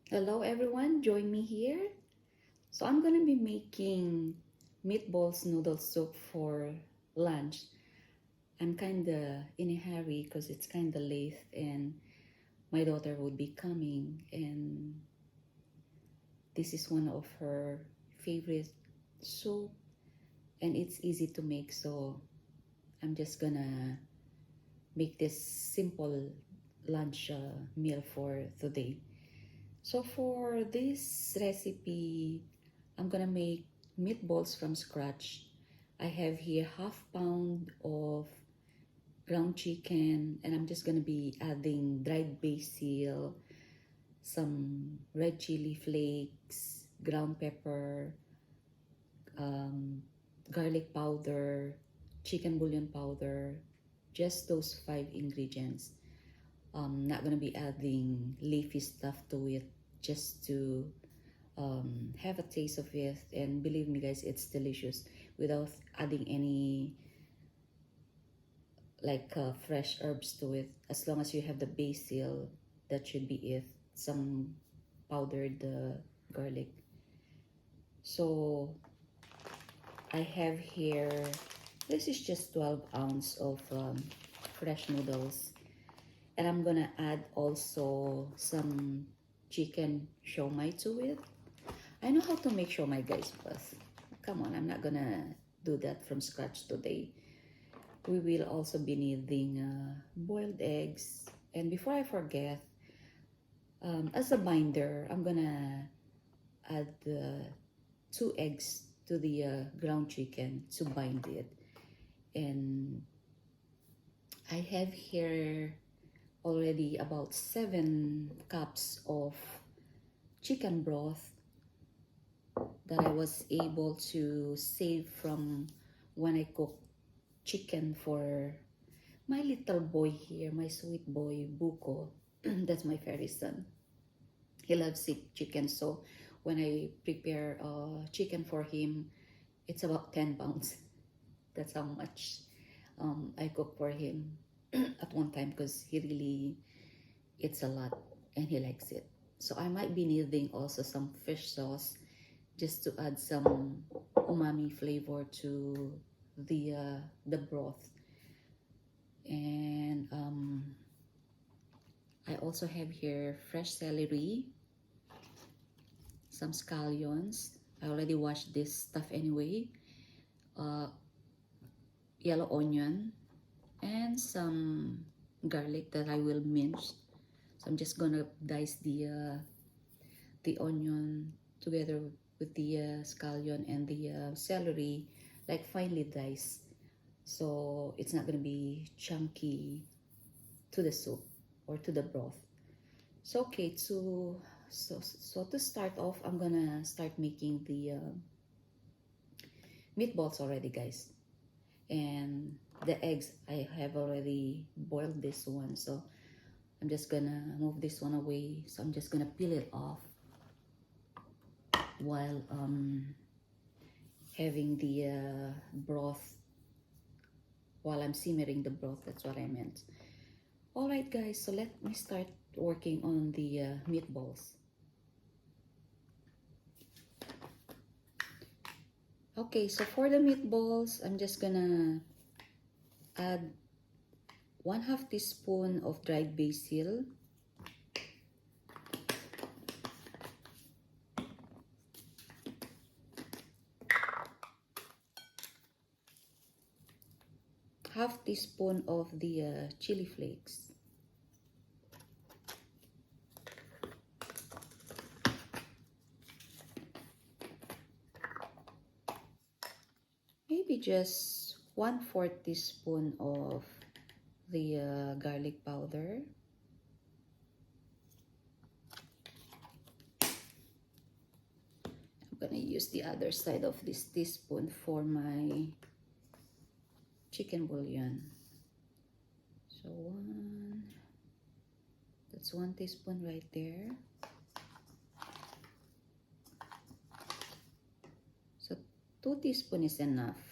Hello everyone, join me here. So I'm gonna be making meatballs noodle soup for lunch. I'm kinda in a hurry because it's kinda late and my daughter would be coming, and this is one of her favorite soup and it's easy to make, so I'm just gonna make this simple lunch meal for today. So for this recipe, I'm gonna make meatballs from scratch. I have here half pound of ground chicken, and I'm just gonna be adding dried basil, some red chili flakes, ground pepper, garlic powder, chicken bouillon powder, just those 5 ingredients. Not gonna be adding leafy stuff to it, just to have a taste of it, and believe me guys, it's delicious without adding any fresh herbs to it. As long as you have the basil, that should be it. Some powdered garlic. So I have here, this is just 12 ounce of fresh noodles, and I'm gonna add also some chicken siomai to it. I know how to make siomai guys, but come on, I'm not gonna do that from scratch today. We will also be needing boiled eggs. And before I forget, as a binder, I'm gonna add 2 eggs to the ground chicken to bind it. And I have here already about 7 cups of chicken broth that I was able to save from when I cooked chicken for my little boy here, my sweet boy Buko. That's my fairy son. He loves chicken, so when I prepare chicken for him, it's about 10 pounds. That's how much I cook for him at one time, because he really eats a lot and he likes it. So I might be needing also some fish sauce just to add some umami flavor to the broth. And I also have here fresh celery, some scallions. I already washed this stuff anyway. Yellow onion, and some garlic that I will mince. So I'm just gonna dice the onion together with the scallion and the celery, like finely diced, so it's not gonna be chunky to the soup or to the broth. So okay, so to start off, I'm gonna start making the meatballs already guys. And the eggs, I have already boiled this one, so I'm just gonna move this one away. So I'm just gonna peel it off while having the broth, while I'm simmering the broth. That's what I meant. All right guys, so let me start working on the meatballs. Okay, so for the meatballs, I'm just gonna add 1/2 teaspoon of dried basil, half teaspoon of the chili flakes, maybe just 1/4 teaspoon of the garlic powder, I'm gonna use the other side of this teaspoon for my chicken bouillon. So that's 1 teaspoon right there. So 2 teaspoons is enough.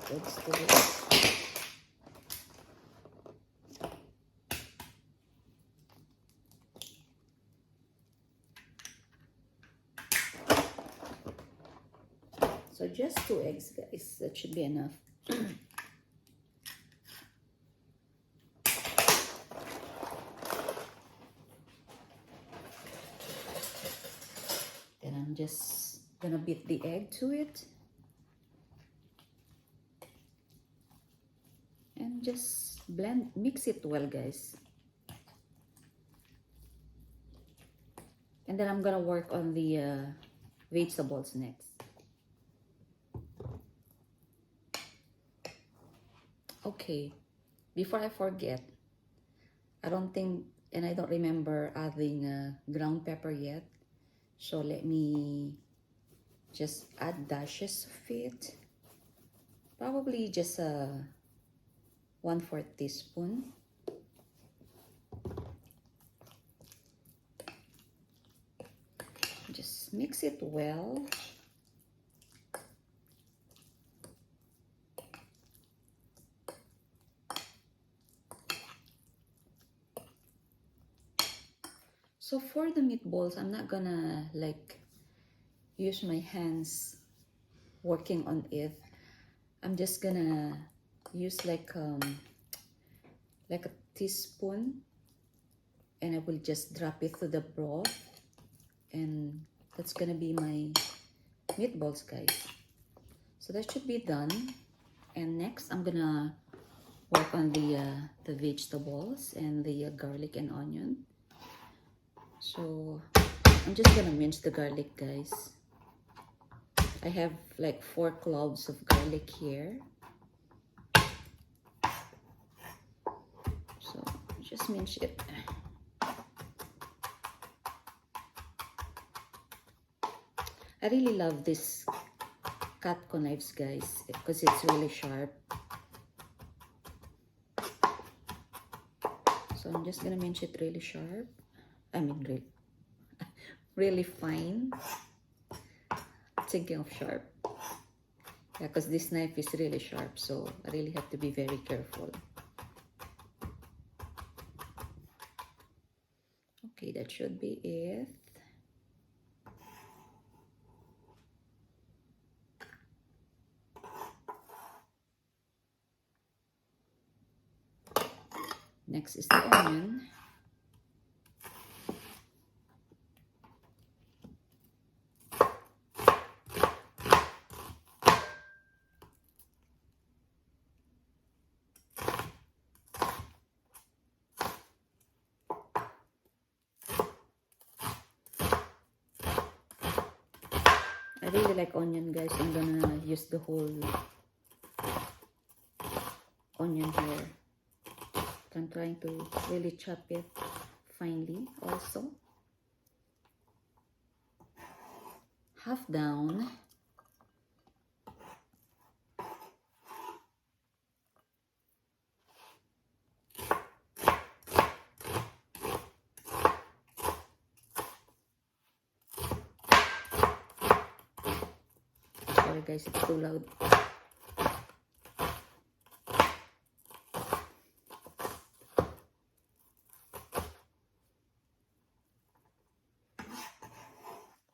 Let's do it. So just 2 eggs, guys. That should be enough. Then I'm just gonna beat the egg to it. And just mix it well, guys. And then I'm gonna work on the vegetables next. Okay, before I forget, I don't think, and I don't remember adding ground pepper yet. So let me just add dashes of it. Probably just a 1/4 teaspoon. Just mix it well. So for the meatballs, I'm not gonna like use my hands working on it. I'm just gonna use like a teaspoon, and I will just drop it to the broth, and that's gonna be my meatballs, guys. So that should be done. And next I'm gonna work on the vegetables and the garlic and onion. So I'm just gonna mince the garlic, guys. I have like 4 cloves of garlic here. So just mince it. I really love this Cutco knives, guys, because it's really sharp. So I'm just gonna mince it really sharp. I mean, really fine. Thinking of sharp. Yeah, because this knife is really sharp, so I really have to be very careful. Okay, that should be it. Next is the onion. I really like onion, guys. I'm gonna use the whole onion here. I'm trying to really chop it finely also. Half down. Sorry guys, it's too loud.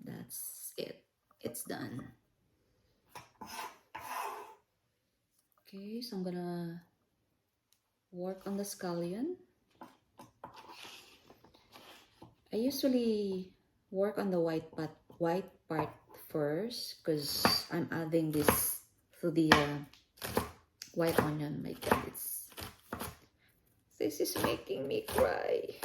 That's it. It's done. Okay, so I'm gonna work on the scallion. I usually work on the white part first because I'm adding this to the white onion. My God, this is making me cry.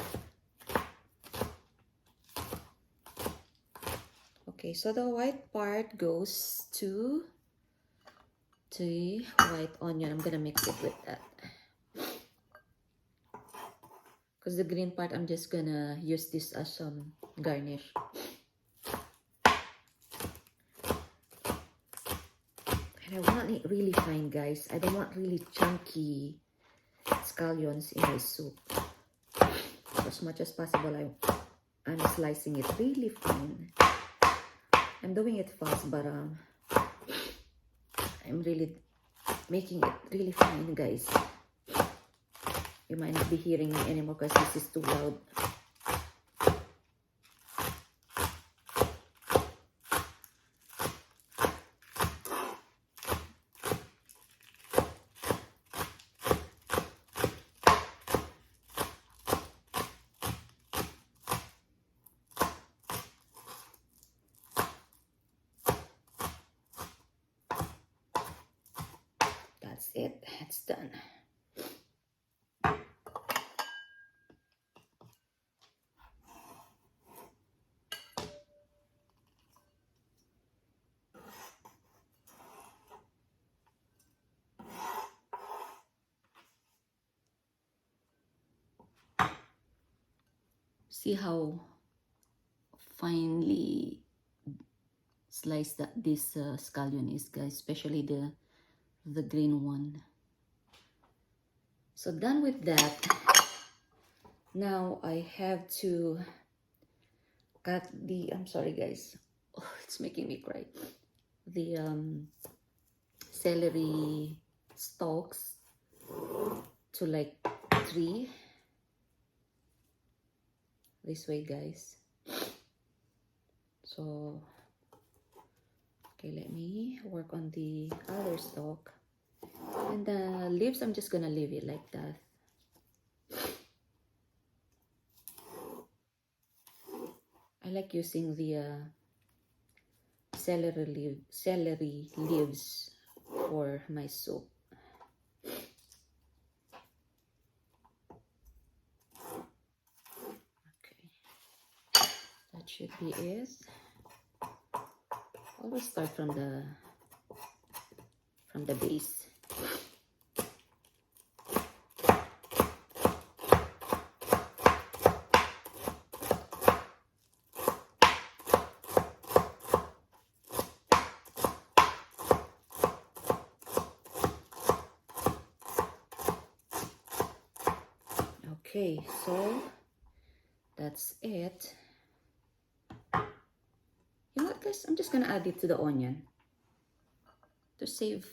Okay, so the white part goes to the white onion. I'm gonna mix it with that. Because the green part, I'm just gonna use this as some garnish. And I want it really fine, guys. I don't want really chunky scallions in my soup. As much as possible, I'm slicing it really fine. I'm doing it fast, but I'm really making it really fine, guys. You might not be hearing me anymore because this is too loud. That's it. It's done. See how finely sliced that this scallion is, guys, especially the green one. So done with that. Now I have to cut the, I'm sorry guys, oh, it's making me cry, the celery stalks to like 3 this way, guys. So okay, let me work on the other stalk, and the leaves I'm just gonna leave it like that. I like using the celery leaves for my soup. Okay, that should be it. Always start from the base. Okay, so that's it. You know what, guys? I'm just gonna add it to the onion to save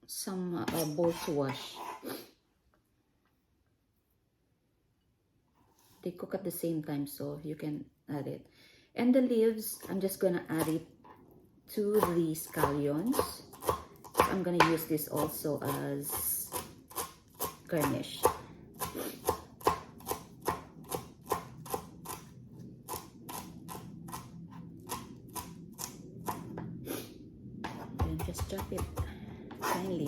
some bowl to wash. They cook at the same time, so you can add it. And the leaves, I'm just gonna add it to the scallions. So I'm gonna use this also as garnish. Then just chop it finely.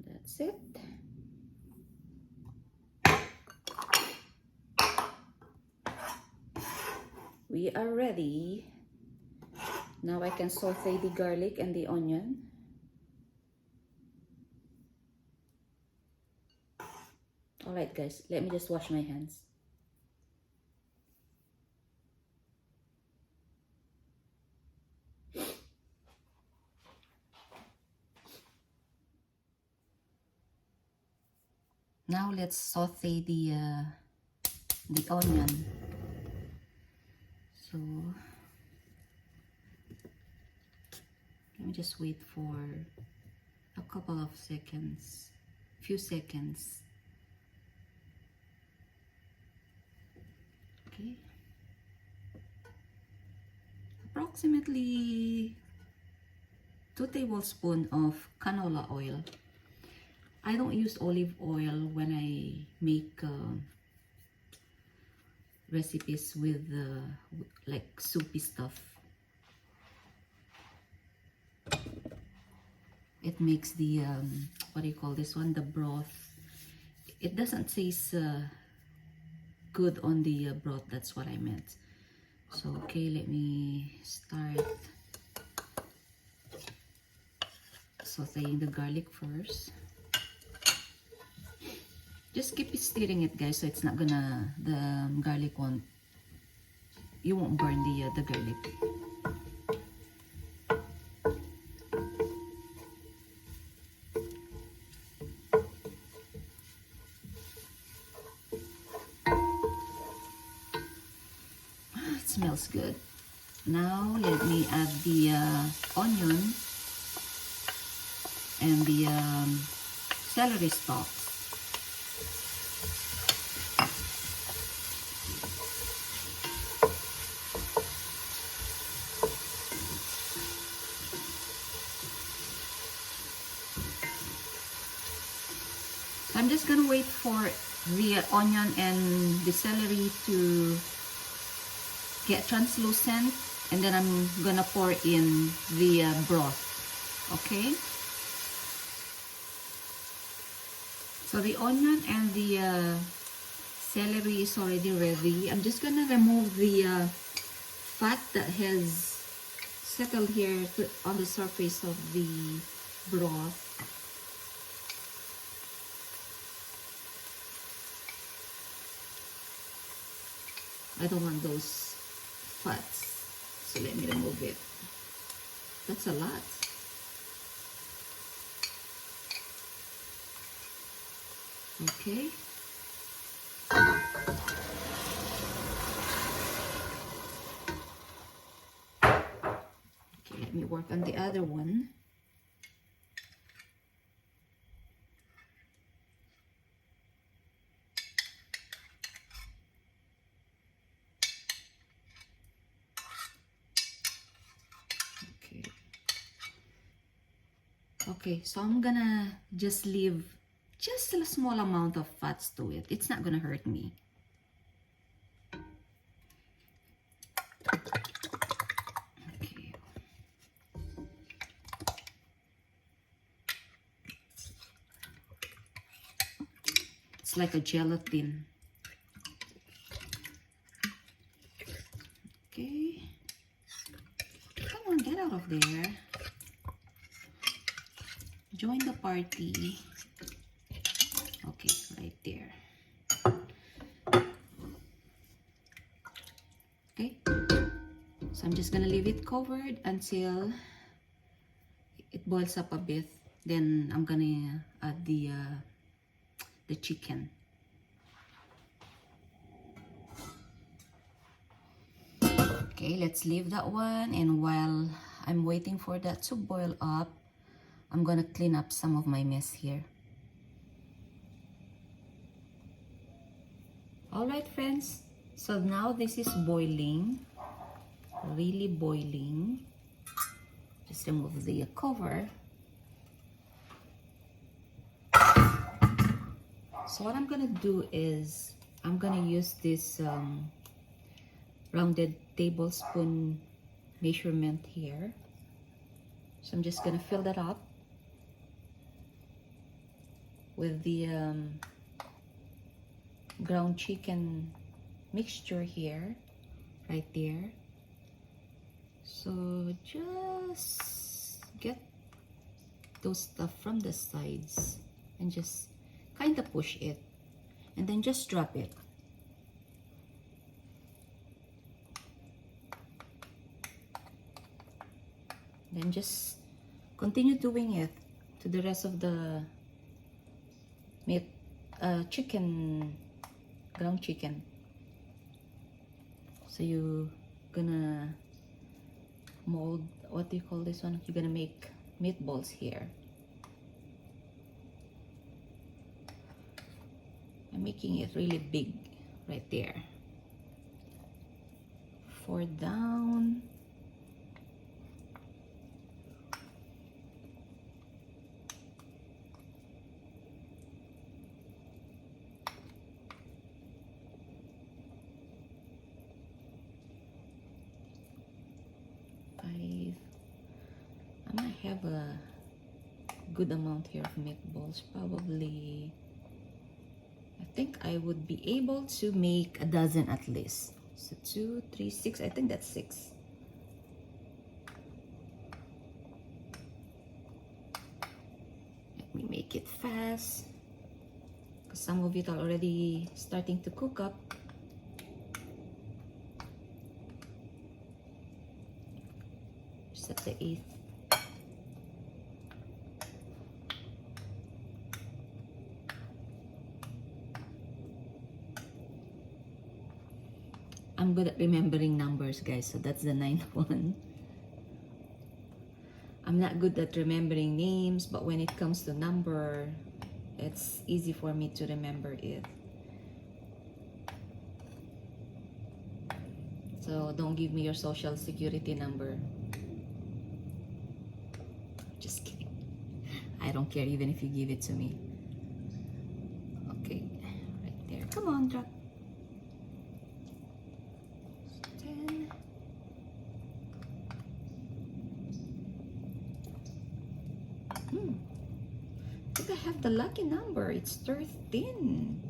That's it. We are ready. Now I can saute the garlic and the onion. Alright guys, let me just wash my hands. Now let's saute the onion. So let me just wait for a couple of seconds, few seconds. Okay. Approximately 2 tablespoons of canola oil. I don't use olive oil when I make recipes with like soupy stuff. It makes the what do you call this one, the broth, it doesn't taste good on the broth. That's what I meant. So okay, let me start sauteing the garlic first. Just keep stirring it, guys, so it's not gonna, the garlic won't, you won't burn the garlic. smells good. Now let me add the onion and the celery stalks. So I'm just gonna wait for the onion and the celery to get translucent, and then I'm gonna pour in the broth. Okay, so the onion and the celery is already ready. I'm just gonna remove the fat that has settled here on the surface of the broth. I don't want those fats, so let me remove it. That's a lot. Okay. Okay, let me work on the other one. Okay, so I'm gonna just leave just a small amount of fats to it. It's not gonna hurt me. Okay. It's like a gelatin. Okay. Come on, get out of there. Join the party. Okay, right there. Okay, so I'm just gonna leave it covered until it boils up a bit. Then I'm gonna add the chicken. Okay, let's leave that one, and while I'm waiting for that to boil up, I'm gonna clean up some of my mess here. Alright friends, so now this is boiling, really boiling. Just remove the cover. So what I'm gonna do is, I'm gonna use this rounded tablespoon measurement here. So I'm just gonna fill that up with the ground chicken mixture here, right there. So just get those stuff from the sides and just kind of push it, and then just drop it. Then just continue doing it to the rest of the meat, chicken, ground chicken. So you're gonna mold, what do you call this one? You're gonna make meatballs here. I'm making it really big right there. 4 down. I might have a good amount here of meatballs. Probably, I think I would be able to make a dozen at least. So 2, 3, 6. I think that's 6. Let me make it fast, because some of it are already starting to cook up. Just at the 8th. I'm good at remembering numbers, guys, so that's the ninth one. I'm not good at remembering names, but when it comes to number, it's easy for me to remember it. So don't give me your social security number. Just kidding. I don't care even if you give it to me. Okay, right there. Come on, drop. 10. I think I have the lucky number. It's 13.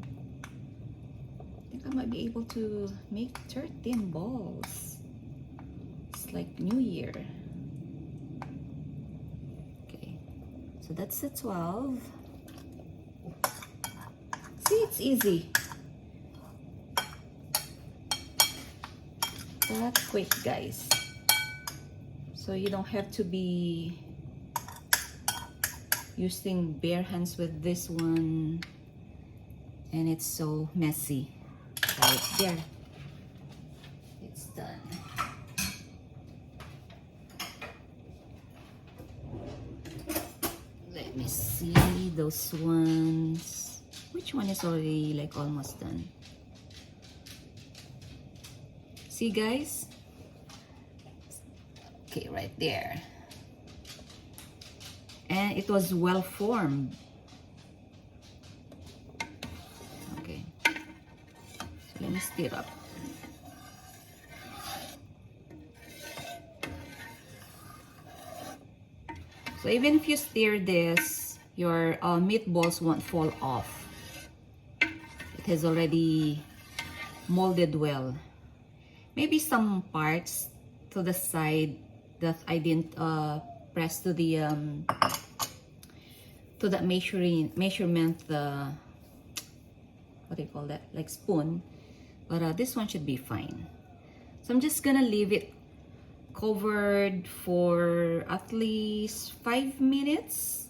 I think I might be able to make 13 balls. It's like New Year. Okay, so that's the 12. See, it's easy. That quick, guys. So you don't have to be using bare hands with this one, and it's so messy. Right there, it's done. Let me see those ones. Which one is already like almost done? See, guys? Okay, right there. And it was well formed. Okay, so let me stir up. So even if you stir this, your meatballs won't fall off. It has already molded well. Maybe some parts to the side that I didn't press to the measurement, what do you call that, like spoon, but this one should be fine. So I'm just gonna leave it covered for at least 5 minutes,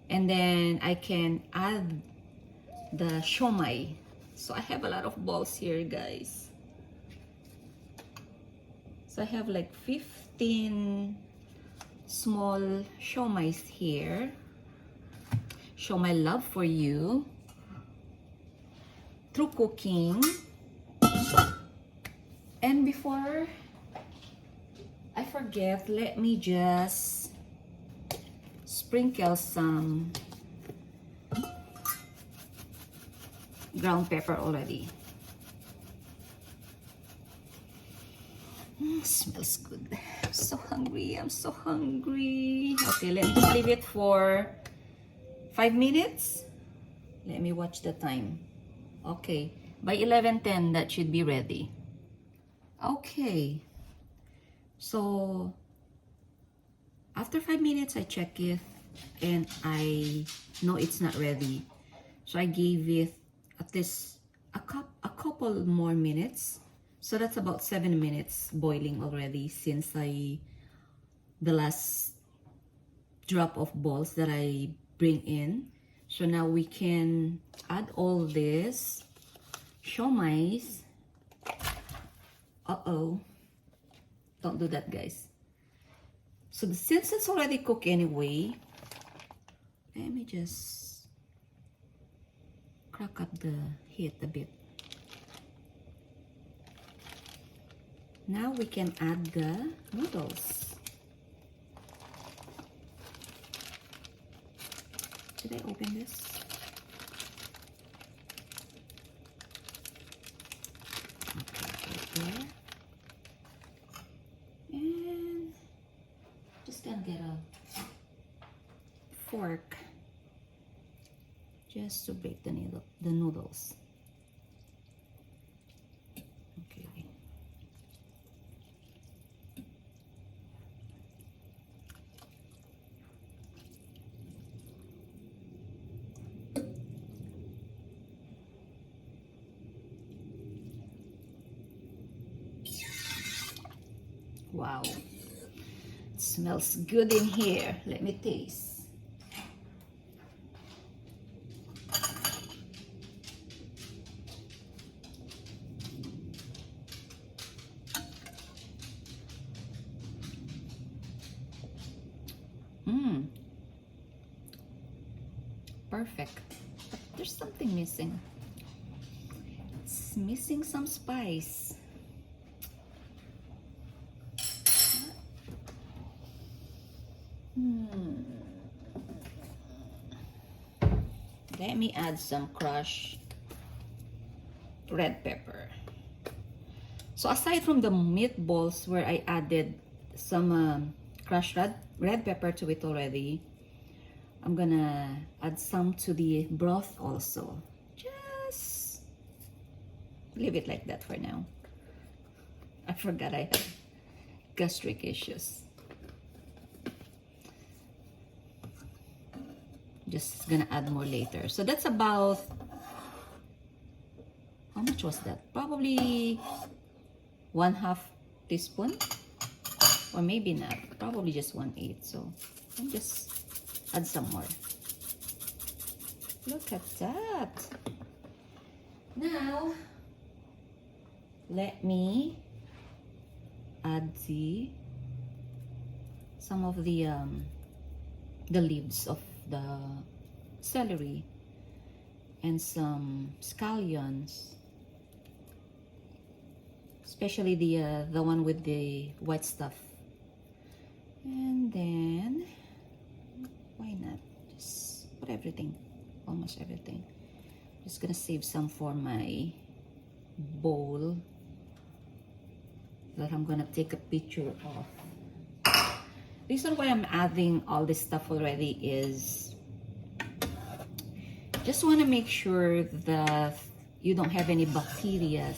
and then I can add the siomai. So I have a lot of balls here, guys. So I have like 15 small siomais here. Show my love for you through cooking. And before I forget, let me just sprinkle some ground pepper already. Smells good. I'm so hungry. I'm so hungry. Okay, let me just leave it for 5 minutes. Let me watch the time. Okay, by 11:10 that should be ready. Okay, so after 5 minutes I check it and I know it's not ready, so I gave it at least a couple more minutes. So that's about 7 minutes boiling already since the last drop of balls that I bring in. So now we can add all this siomais. Don't do that, guys. So since it's already cooked anyway, let me just crack up the heat a bit. Now we can add the noodles. Did I open this? Okay, right there. And just gonna get a fork just to break the noodles. Okay. Wow, it smells good in here. Let me taste. Mmm. Perfect. But there's something missing. It's missing some spice. Let me add some crushed red pepper. So aside from the meatballs where I added some crushed red pepper to it already, I'm gonna add some to the broth also. Just leave it like that for now. I forgot I had gastric issues. Just gonna add more later. So that's about, how much was that? Probably 1/2 teaspoon, or maybe not. Probably just 1/8. So I'll just add some more. Look at that. Now let me add some of the leaves of the celery and some scallions, especially the one with the white stuff. And then why not just put everything, almost everything. Just gonna save some for my bowl that I'm gonna take a picture of. Reason why I'm adding all this stuff already is just want to make sure that you don't have any bacteria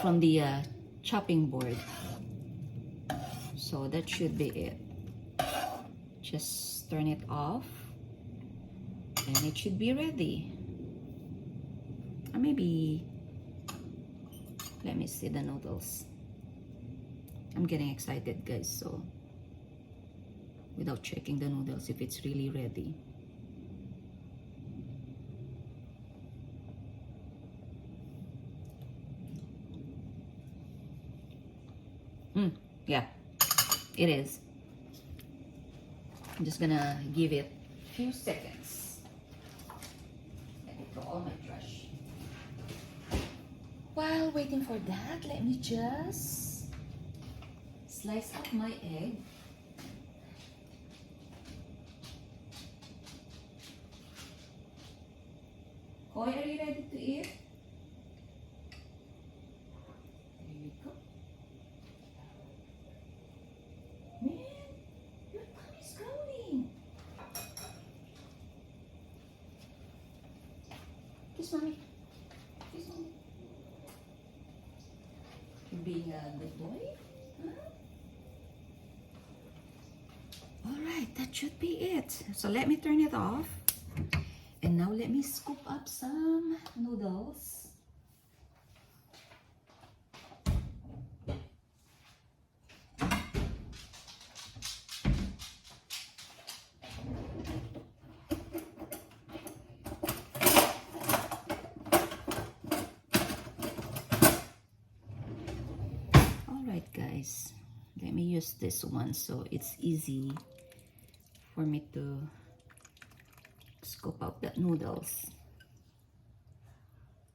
from the chopping board. So that should be it. Just turn it off and it should be ready. Or maybe, let me see the noodles. I'm getting excited, guys, so without checking the noodles if it's really ready. Yeah, it is. I'm just gonna give it a few seconds. Let me throw all my trash. While waiting for that, let me just slice up my egg. Koi, are you ready to eat? There you go. Man, your tummy's growing. Kiss mommy. Kiss mommy. You're being a good boy? Huh? Alright, that should be it. So let me turn it off. And now let me scoop up some noodles. Alright guys, let me use this one so it's easy for me to scoop out the noodles.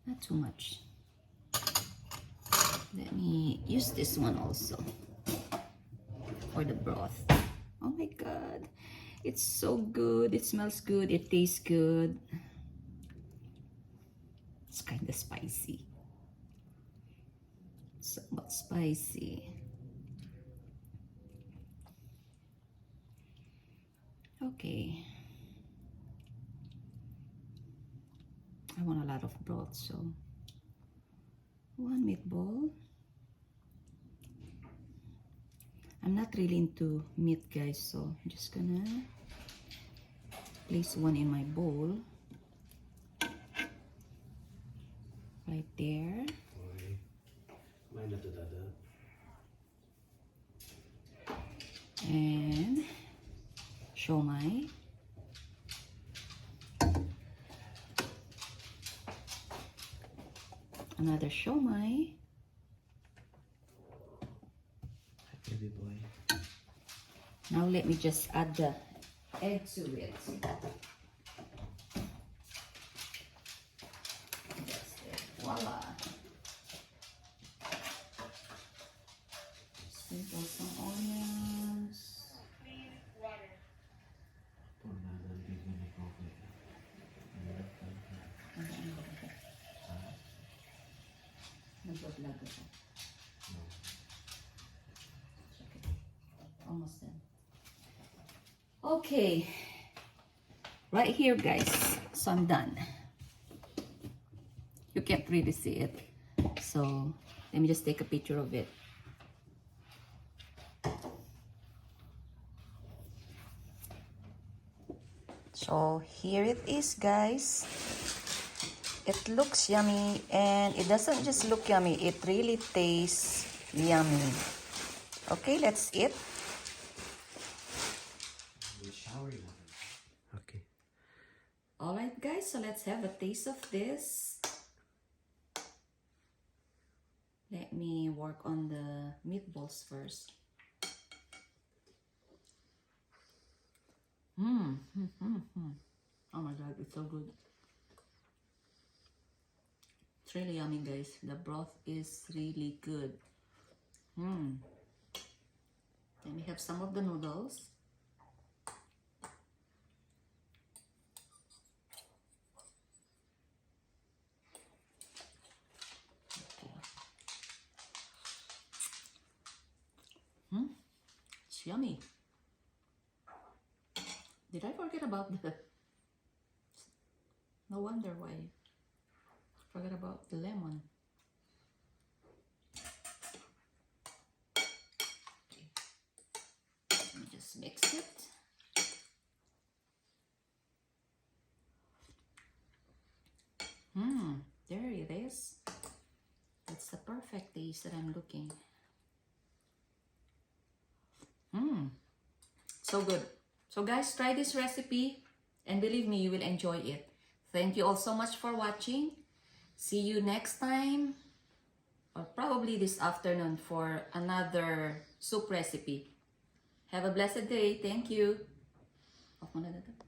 Not too much. Let me use this one also for the broth. Oh my god, it's so good. It smells good. It tastes good. It's kind of spicy. Somewhat spicy. Okay. I want a lot of broth, so one meatball. I'm not really into meat, guys, so I'm just gonna place one in my bowl. Right there. And siomai. Another siomai. Baby boy. Now let me just add the egg to it. That's it. Voila. Sprinkle some onions. Nagbablog ako. Okay. Almost done. Okay. Right here, guys. So I'm done. You can't really see it. So let me just take a picture of it. So here it is, guys. It looks yummy, and it doesn't just look yummy, it really tastes yummy. Okay, let's eat. Okay. Alright guys, so let's have a taste of this. Let me work on the meatballs first. Oh my god, it's so good. It's really yummy, guys. The broth is really good. Let me have some of the noodles. It's yummy. Did I forget about the... No wonder why. Forget about the lemon. Okay. Let me just mix it. There it is. That's the perfect taste that I'm looking. So good. So guys, try this recipe and believe me, you will enjoy it. Thank you all so much for watching. See you next time, or probably this afternoon, for another soup recipe. Have a blessed day. Thank you. Off muna na to.